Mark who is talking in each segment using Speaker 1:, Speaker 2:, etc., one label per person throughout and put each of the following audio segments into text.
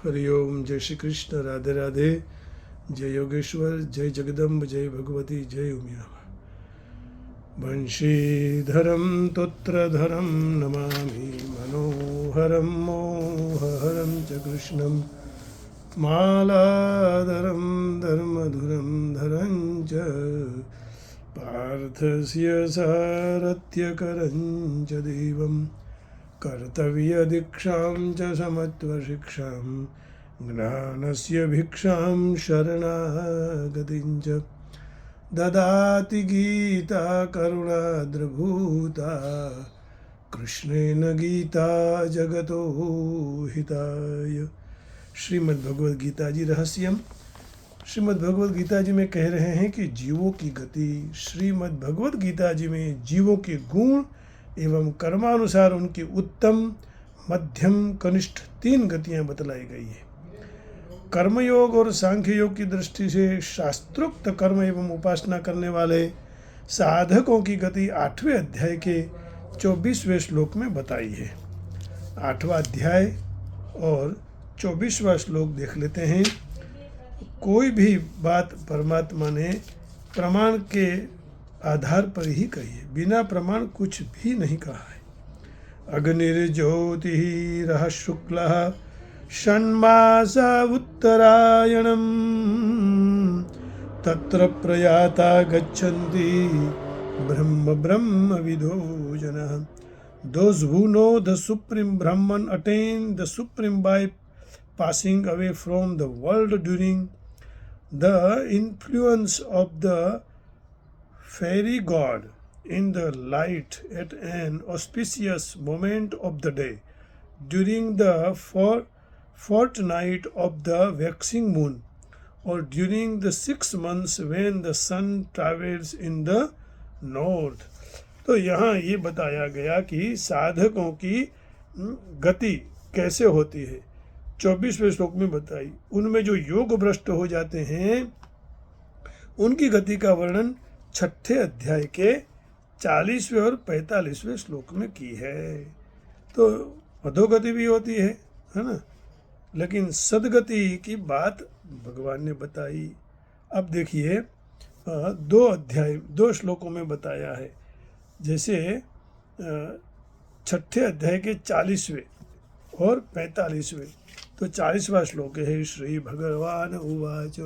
Speaker 1: हरिओम। जय श्री कृष्ण। राधे राधे। जय योगेश्वर। जय जगदम्ब। जय भगवती। जय उमिया। वंशीधरं तोत्रधरं नमामि मनोहरं मोहहरं च कृष्णं मालाधरं धर्मधुरं धरं च पार्थस्य सारथ्यकरं च देवं कर्तव्यदीक्षां च समत्वशिक्षां ज्ञानस्य भिक्षां शरणागतिं च ददाति गीता करुणाद्रभूता कृष्णेन गीता जगतो हिताय। श्रीमद् भगवद गीता जी रहस्यम। श्रीमद् भगवद गीता जी में कह रहे हैं कि जीवों की गति। श्रीमद् भगवद गीता जी में जीवों के गुण एवं कर्मानुसार उनकी उत्तम, मध्यम, कनिष्ठ 3 गतियां बतलाई गई है। कर्मयोग और सांख्य योग की दृष्टि से शास्त्रोक्त कर्म एवं उपासना करने वाले साधकों की गति 8वें अध्याय के 24वें श्लोक में बताई है। 8वां अध्याय और 24वां श्लोक देख लेते हैं। कोई भी बात परमात्मा ने प्रमाण के आधार पर ही कही है, बिना प्रमाण कुछ भी नहीं कहा है। अग्निर्ज्योतिः शुक्लः षण्मासा उत्तरायणं तत्र प्रयाता गच्छन्ति ब्रह्मविदो जनः। Those who know the Supreme Brahman attain the Supreme by passing away from the world during the influence of the fairy god in the light at an auspicious moment of the day, during the fortnight of the waxing moon, or during the 6 months when the sun travels in the north। तो यहाँ ये बताया गया कि साधकों की गति कैसे होती है। 24वें श्लोक में बताई। उनमें जो योग भ्रष्ट हो जाते हैं उनकी गति का वर्णन 6ठे अध्याय के 40वें और 45वें श्लोक में की है। तो अधोगति भी होती है ना, लेकिन सदगति की बात भगवान ने बताई। अब देखिए 2 श्लोकों में बताया है। जैसे 6ठे अध्याय के 40वें और 45वें। तो 40वां श्लोक है। श्री भगवान उवाच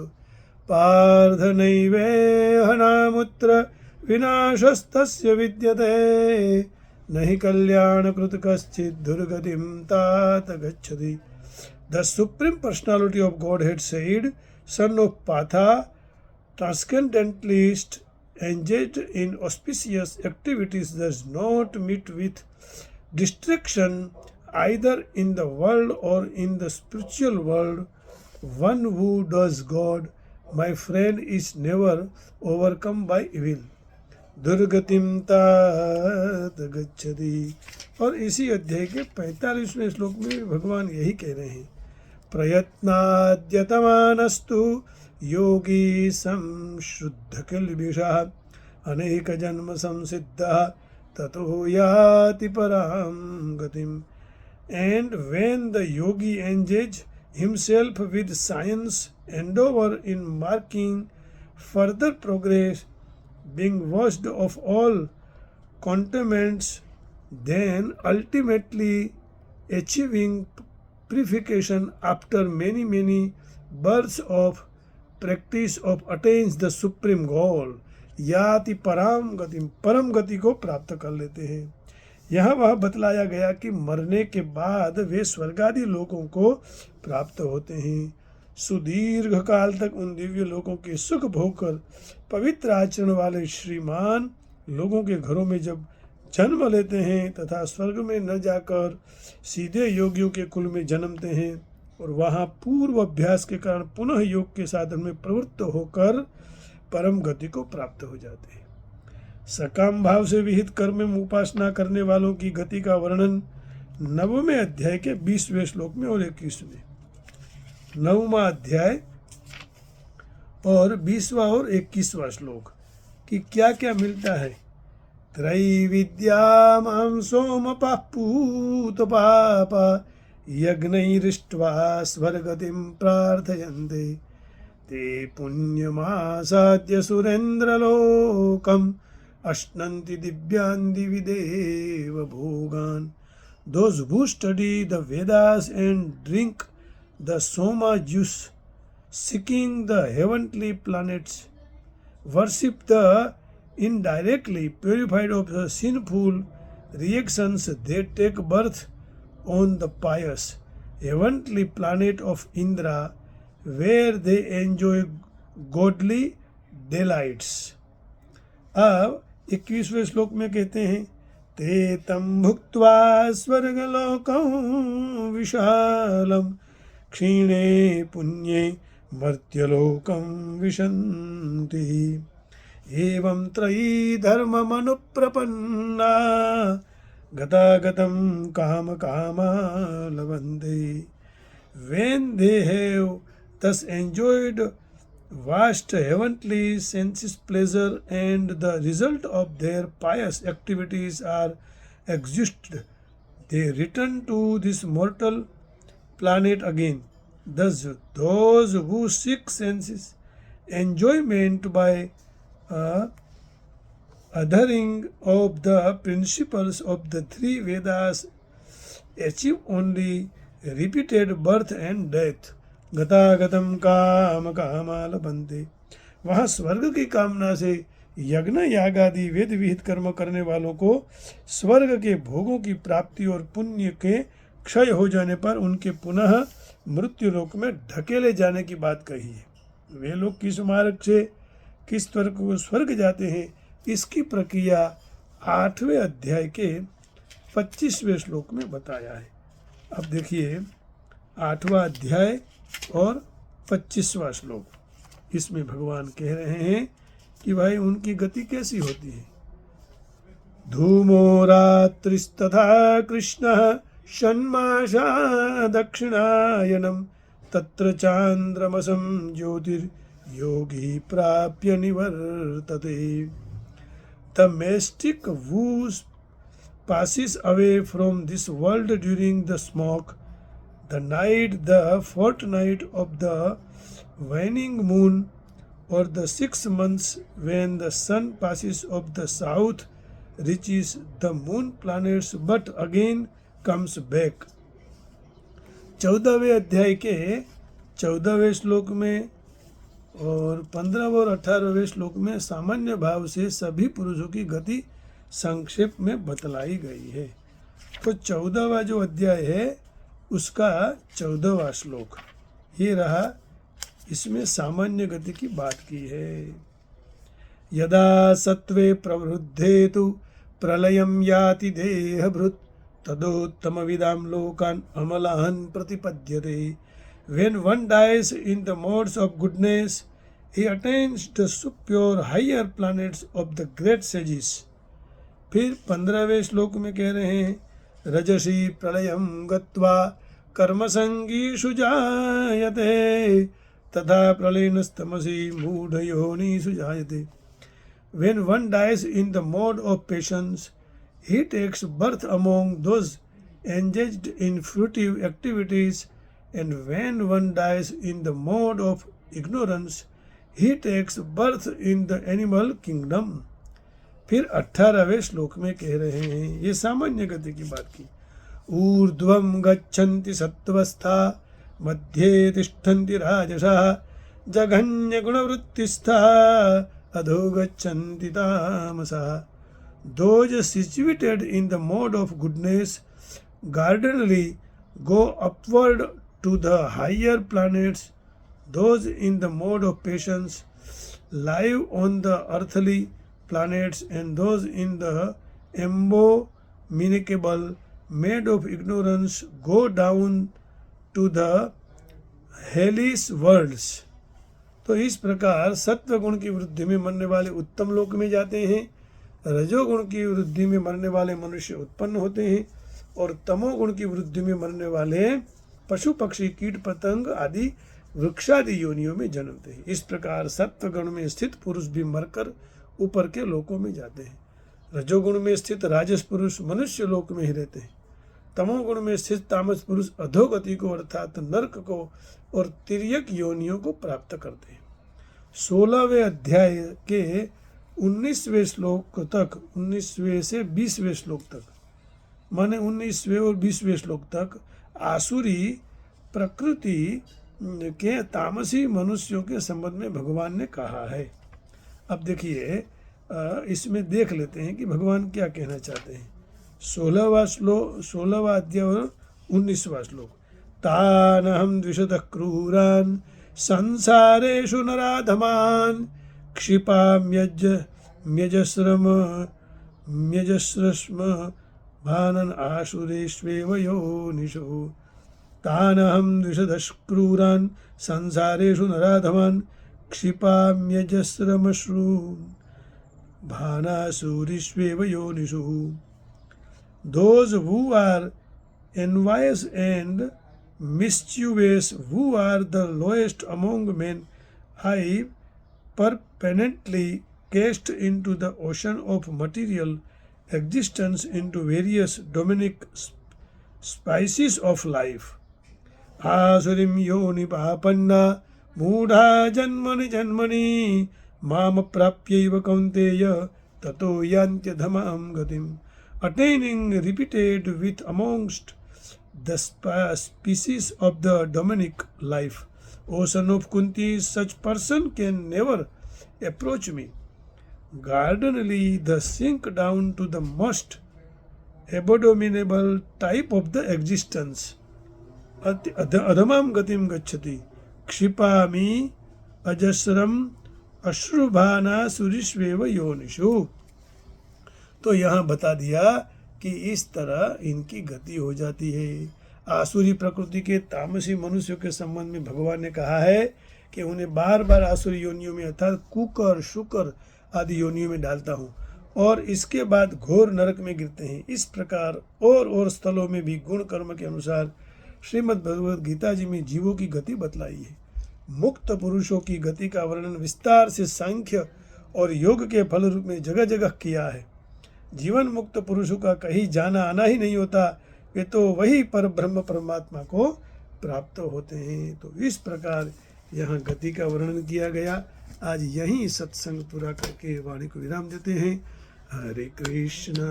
Speaker 1: पार्थ नैवेहनामुत्र विनाशस्तस्य विद्यते नहि कल्याणकृत कश्चित् दुर्गतिं तात गच्छति। The Supreme Personality of Godhead said, son of Patha, transcendentalist engaged in auspicious activities does not meet with distraction either in the world or in the spiritual world. One who does God, my friend, is never overcome by evil. दुर्गतिम तात गच्छति। और इसी अध्याय के 45वें श्लोक में भगवान यही कह रहे हैं। प्रयत्नाद्यतमानस्तु योगी संशुद्धकिल्बिषः अनेक जन्म संसिद्धः ततो याति परां गतिम्। And when the yogi engages himself with science, endeavor in marking further progress, being washed of all contaminants, then ultimately achieving purification after many births of practice of attains the supreme goal, याति पराम गति, परम गति को प्राप्त कर लेते हैं। यहाँ वह बतलाया गया कि मरने के बाद वे स्वर्गादि लोकों को प्राप्त होते हैं। सुदीर्घ काल तक उन दिव्य लोकों के सुख भोग कर पवित्र आचरण वाले श्रीमान लोगों के घरों में जब जन्म लेते हैं तथा स्वर्ग में न जाकर सीधे योगियों के कुल में जन्मते हैं और वहाँ पूर्व अभ्यास के कारण पुनः योग के साधन में प्रवृत्त होकर परम गति को प्राप्त हो जाते हैं। सकाम भाव से विहित कर्म में उपासना करने वालों की गति का वर्णन 9वें अध्याय के 20वें श्लोक में और 21वें। 9वां अध्याय और 20वां और 21वां श्लोक कि क्या क्या मिलता है। त्रैविद्यामां सोमपः पूत पापा यज्ञैरिष्ट्वा स्वर्गतिं प्रार्थयन्ते ते पुण्यमासाद्य सुरेन्द्रलोकम् अश्नन्ति दिव्यान् दिवि देव भोगान्. Those who study the Vedas and drink the Soma juice, seeking the heavenly planets, worship the indirectly purified of the sinful reactions, they take birth on the pious heavenly planet of Indra, where they enjoy godly delights. अब 21वें श्लोक में कहते हैं ते तं भुक्त्वा स्वर्गलोकं विशालं क्षीणे पुण्ये मर्त्यलोकं विशन्ति. एवं त्रयी धर्ममनुप्रपन्ना गतागतं कामकामा लभन्ते. When they have thus enjoyed vast heavenly senses pleasure and the result of their pious activities are exhausted, they return to this mortal planet again. Thus, those who seek senses enjoyment by adhering of the principles of the three Vedas achieve only repeated birth and death. गतागतम काम कामा लभन्ते. वहाँ स्वर्ग की कामना से यज्ञ याग आदि वेद विहित कर्म करने वालों को स्वर्ग के भोगों की प्राप्ति और पुण्य के क्षय हो जाने पर उनके पुनः मृत्यु लोक में ढकेले जाने की बात कही है. वे लोग किस मार्ग से किस स्वर्ग जाते हैं, इसकी प्रक्रिया 8वें अध्याय के 25वें श्लोक में बताया है. अब देखिए 8वां अध्याय और 25वां श्लोक. इसमें भगवान कह रहे हैं कि भाई उनकी गति कैसी होती है. धूमो रात्रिस्तथा कृष्णः षण्मासा दक्षिणायनम तत्र चांद्रमसं ज्योतिर्योगी प्राप्य निवर्तते. The mystic who passes away from this world during the smoke, the night, the fortnight of the waning moon, or the 6 months when the sun passes of the south, reaches the moon planets but again comes back. 14वें अध्याय के 14वें श्लोक में और 15वें और 18वें श्लोक में सामान्य भाव से सभी पुरुषों की गति संक्षेप में बतलाई गई है. तो 14वां जो अध्याय है उसका 14वां श्लोक ये रहा. इसमें सामान्य गति की बात की है. यदा सत्वे प्रवृद्धे तु प्रलयं याति देहभृत् तदोत्तम विदाम लोकान अमलान प्रतिपद्यते. When one dies in the modes of goodness, he attains the superior higher planets of the great sages. फिर 15वें श्लोक में कह रहे हैं रजसी प्रलयं गत्वा कर्मसंगीषु जायते तथा प्रलयनस्तमसि मूढयोनिषु जायते. When one dies in the mode of patience, he takes birth among those engaged in fruitive activities, and when one dies in the mode of ignorance, he takes birth in the animal kingdom. फिर 18वें श्लोक में कह रहे हैं ये सामान्य गति की बात की. ऊर्ध्वं गच्छन्ति सत्त्वस्था मध्ये तिष्ठन्ति राजसः जघन्य गुणवृत्तिस्था अधो गच्छन्ति तामसः. Those situated in the mode of goodness guardedly go upward to the higher planets. Those in the mode of patience live on the earthly planets, and those in the abominable made of ignorance go down to the hellish worlds. तो इस प्रकार सत्व गुण की वृद्धि में मरने वाले उत्तम लोक में जाते हैं, रजोगुण की वृद्धि में मरने वाले मनुष्य उत्पन्न होते हैं, और तमोगुण की वृद्धि में मरने वाले पशु पक्षी कीट पतंग आदि वृक्षादि योनियों में जन्मते हैं. इस प्रकार सत्व गुण में स्थित पुरुष भी मरकर ऊपर के लोकों में जाते हैं. रजोगुण में स्थित राजस पुरुष मनुष्य लोक में ही रहते हैं तमोगुण में स्थित तामस पुरुष अधोगति को अर्थात नरक को और तिर्यक योनियों को प्राप्त करते हैं। 16वें अध्याय के 19वें श्लोक तक, 19वें से 20वें श्लोक तक, माने 19वें और 20वें श्लोक तक आसुरी प्रकृति के तामसी मनुष्यों के संबंध में भगवान ने कहा है। अब देखिए, इसमें देख लेते हैं कि भगवान क्या कहना चाहते हैं। 16वां अध्याय और 19वां श्लोक। तानहं द्विषतः क्रूरान् संसारेषु नराधमान् क्षिपाम्यजस्रम भानन् आसुरेष्वेव योनिषु। तानहं द्विषतः क्रूरान् संसारेषु नराधमान् क्षिपाम्यजस्रमश्रून् भानासुरेष्वेव योनिषु। Those who are envious and mischievous, who are the lowest among men, I permanently cast into the ocean of material existence into various demonic species of life. Asurim yoni papanna मूढ़ा जन्मनि जन्मनि माम प्राप्यैव कौन्तेय ततो यान्त्यधमां गतिम्। Attaining repeated with amongst the species of the demonic life. O son of Kunti, such person can never approach me. Gardenly thus sink down to the most abominable type of the existence. Adhamam gatim gacchati. क्षिपामि अजस्रम अश्रुभाना सुरिष्वेव योनिषु। तो यहाँ बता दिया कि इस तरह इनकी गति हो जाती है। आसुरी प्रकृति के तामसी मनुष्यों के संबंध में भगवान ने कहा है कि उन्हें बार बार आसुरी योनियों में अर्थात कुकर शुकर आदि योनियों में डालता हूँ और इसके बाद घोर नरक में गिरते हैं। इस प्रकार और स्थलों में भी गुण कर्म के अनुसार श्रीमद् भगवद गीता जी में जीवों की गति बतलाई है। मुक्त पुरुषों की गति का वर्णन विस्तार से सांख्य और योग के फल रूप में जगह जगह किया है। जीवन मुक्त पुरुषों का कहीं जाना आना ही नहीं होता, वे तो वही पर ब्रह्म परमात्मा को प्राप्त होते हैं। तो इस प्रकार यहाँ गति का वर्णन किया गया। आज यहीं सत्संग पूरा करके वाणी को विराम देते हैं। हरे कृष्णा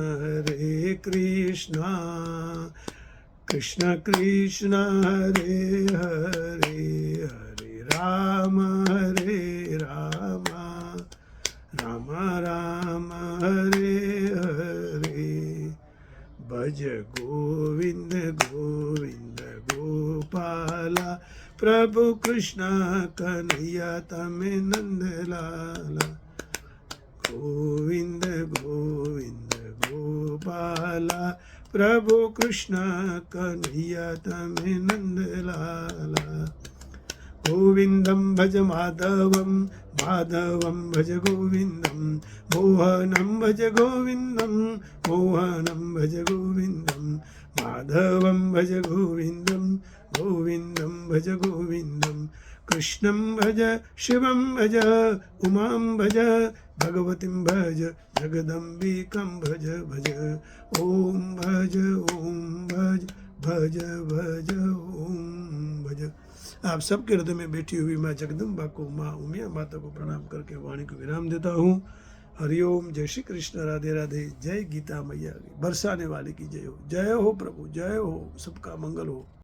Speaker 1: कृष्ण कृष्ण हरे हरे, हरे राम राम राम हरे हरे। भज गोविंद गोविंद गोपाला, प्रभु कृष्ण कन्हैया तमें नंद लाला। गोविंद गोविंद गोपाला, प्रभु कृष्ण कन्हैया तमें नंद लाला। गोविंदम भज माधवम, माधवम भज गोविंदम, मोहनम भज गोविंदम, मोहनम भज गोविंदम, माधवम भज गोविंदम, गोविंदम भज गोविंदम। कृष्णं भज शिवं भज, उमां भज, भगवतीं भज, जगदम्बिकां भज भज। ओम भज भज भज ओम भज। आप सबके हृदय में बैठी हुई माँ जगदम्बा को, माँ उमिया माता को प्रणाम करके वाणी को विराम देता हूँ। हरिओम। जय श्री कृष्ण। राधे राधे। जय गीता मैया की, बरसाने वाले की जय हो। जय हो प्रभु, जय हो। सबका मंगल हो।